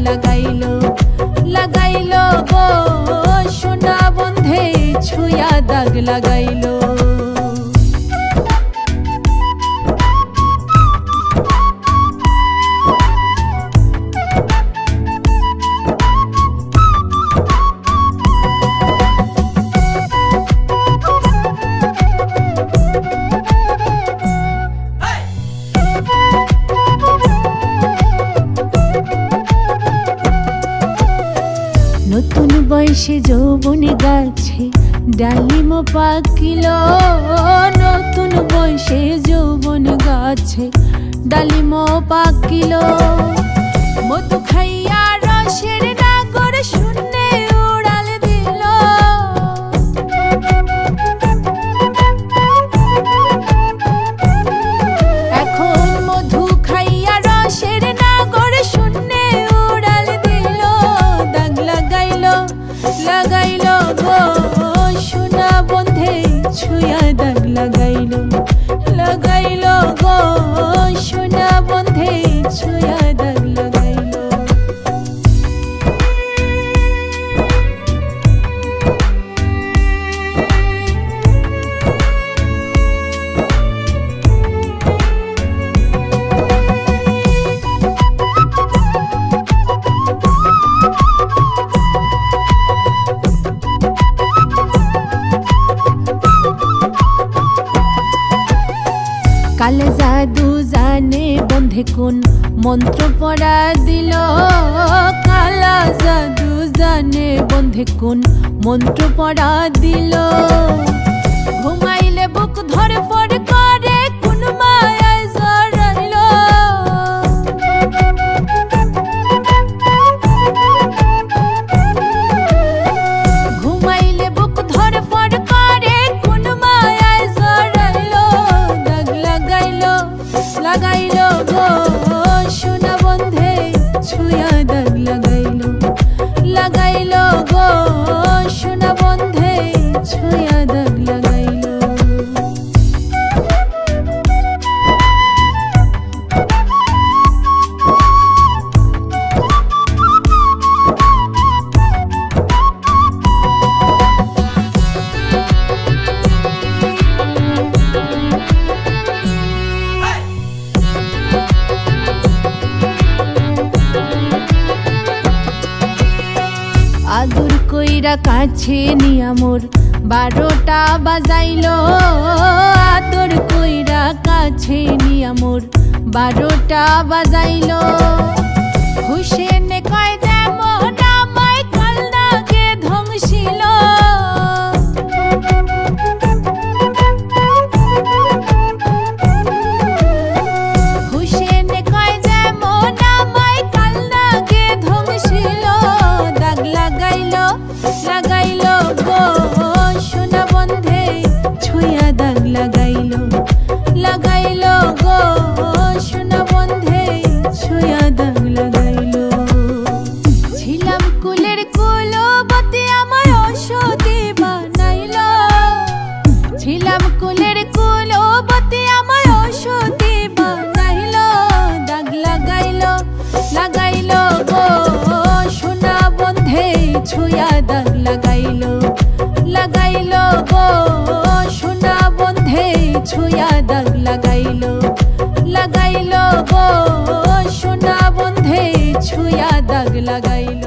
লাগাইলো লাগাইলো গো সোনা বন্ধে ছুঁয়া দাগ লাগাইলো। নতুন বয়সে যৌবন গাছে ডালিম পাকিল, নতুন বয়সে যৌবন গাছে ডালিম পাকিল। মধু খাইয়া রসের নাগর শূন্যে উড়াল দিল, এখন মধু খাইয়া রসের নাগর শূন্যে উড়াল দিল। দাগ লাগাইলো লাগাইলো গো সোনা বন্ধে ছুঁয়া দাগ লাগাইলো লাগাইলো গো সোনা বন্ধে ছুঁয়া দাগ লাগাইলো। কালে জাদু জানে বন্ধে কোন মন্ত্র পড়া দিল, কালা জাদু জানে বন্ধে কোন মন্ত্র পড়া দিল। ঘুমাইলে বুক ধরে পড় করে কোন মায়ায় জড়াইল, ঘুমাইলে বুক ধরে পড় করে কোন মায়ায় জড়াইল। দাগ লাগাইলো লাগাইলো গো সোনা বন্ধে ছুঁয়া দাগ লাগাইলো লাগাইলো গো সোনা বন্ধে ছুঁয়া দাগ লাগাইলো। আদর কইরা কাছে নিয়া মোর 12টা বাজাইলো, আদর কইরা কাছে নিয়া মোর 12টা বাজাইলো। হুসেন কয় যেমন আমায় কাল নাগে ধ্বংসিল, হুসেন কয় যেমন আমায় কাল নাগে ধ্বংসিল। দাগ লাগাইলো লাগাইলো গো সোনা বন্ধে ছুঁয়া দাগ লাগাইলো লাগাইলো গো সোনা বন্ধে ছুঁয়া দাগ লাগাইলো। ছিলাম কুলের কুলবতী আমায় অসতী বানাইলো, ছিলাম কুলের কুলবতী আমায় অসতী বানাইলো। দাগ লাগাইলো লাগাইলো গো সোনা বন্ধে ছুঁয়া দাগ লাগাইলো লাগাইলো গো সোনা বন্ধে ছুঁয়া দাগ লাগাইলো লাগাইলো গো সোনা বন্ধে ছুঁয়া দাগ লাগাইলো।